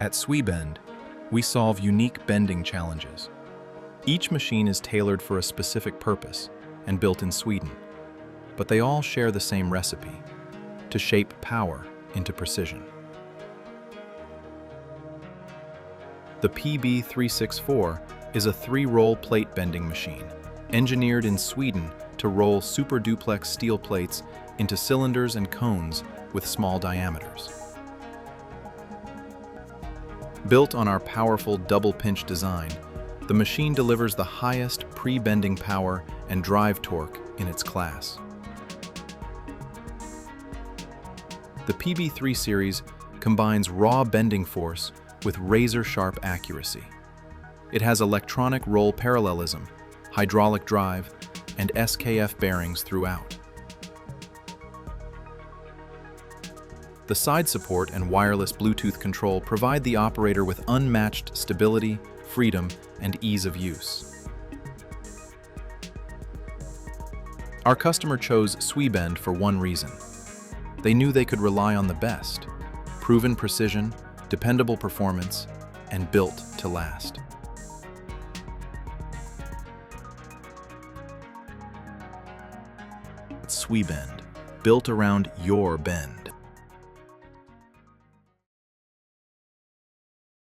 At SweBend, we solve unique bending challenges. Each machine is tailored for a specific purpose and built in Sweden, but they all share the same recipe: to shape power into precision. The PB3-6-4 is a 3-roll plate bending machine, engineered in Sweden to roll Superduplex steel plates into cylinders and cones with small diameters. Built on our powerful double-pinch design, the machine delivers the highest pre-bending power and drive torque in its class. The PB3 series combines raw bending force with razor-sharp accuracy. It has electronic roll parallelism, hydraulic drive, and SKF bearings throughout. The side support and wireless Bluetooth control provide the operator with unmatched stability, freedom, and ease of use. Our customer chose SweBend for one reason. They knew they could rely on the best: proven precision, dependable performance, and built to last. SweBend, built around your bend.